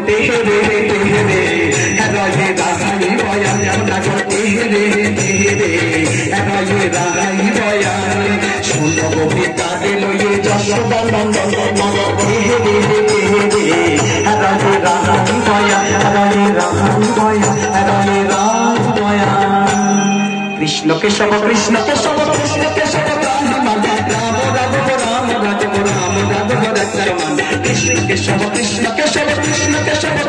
তেহরে তেহরে রায়ে রাহাই বয়ান লাগো তেহরে তেহরে রায়ে রাহাই বয়ান শুনো গো পিতা লয়ে যশোদা নন্দন তেহরে তেহরে রায়ে রাহাই বয়ান রায়ে রাহাই বয়ান রায়ে রাহাই বয়ান কৃষ্ণ কেশব কৃষ্ণ কেশব কৃষ্ণ কেশব রাম রাম রাম রাম রাম রাম রাম রাম রাম কৃষ্ণ কেশব কৃষ্ণ কেশব কৃষ্ণ কেশব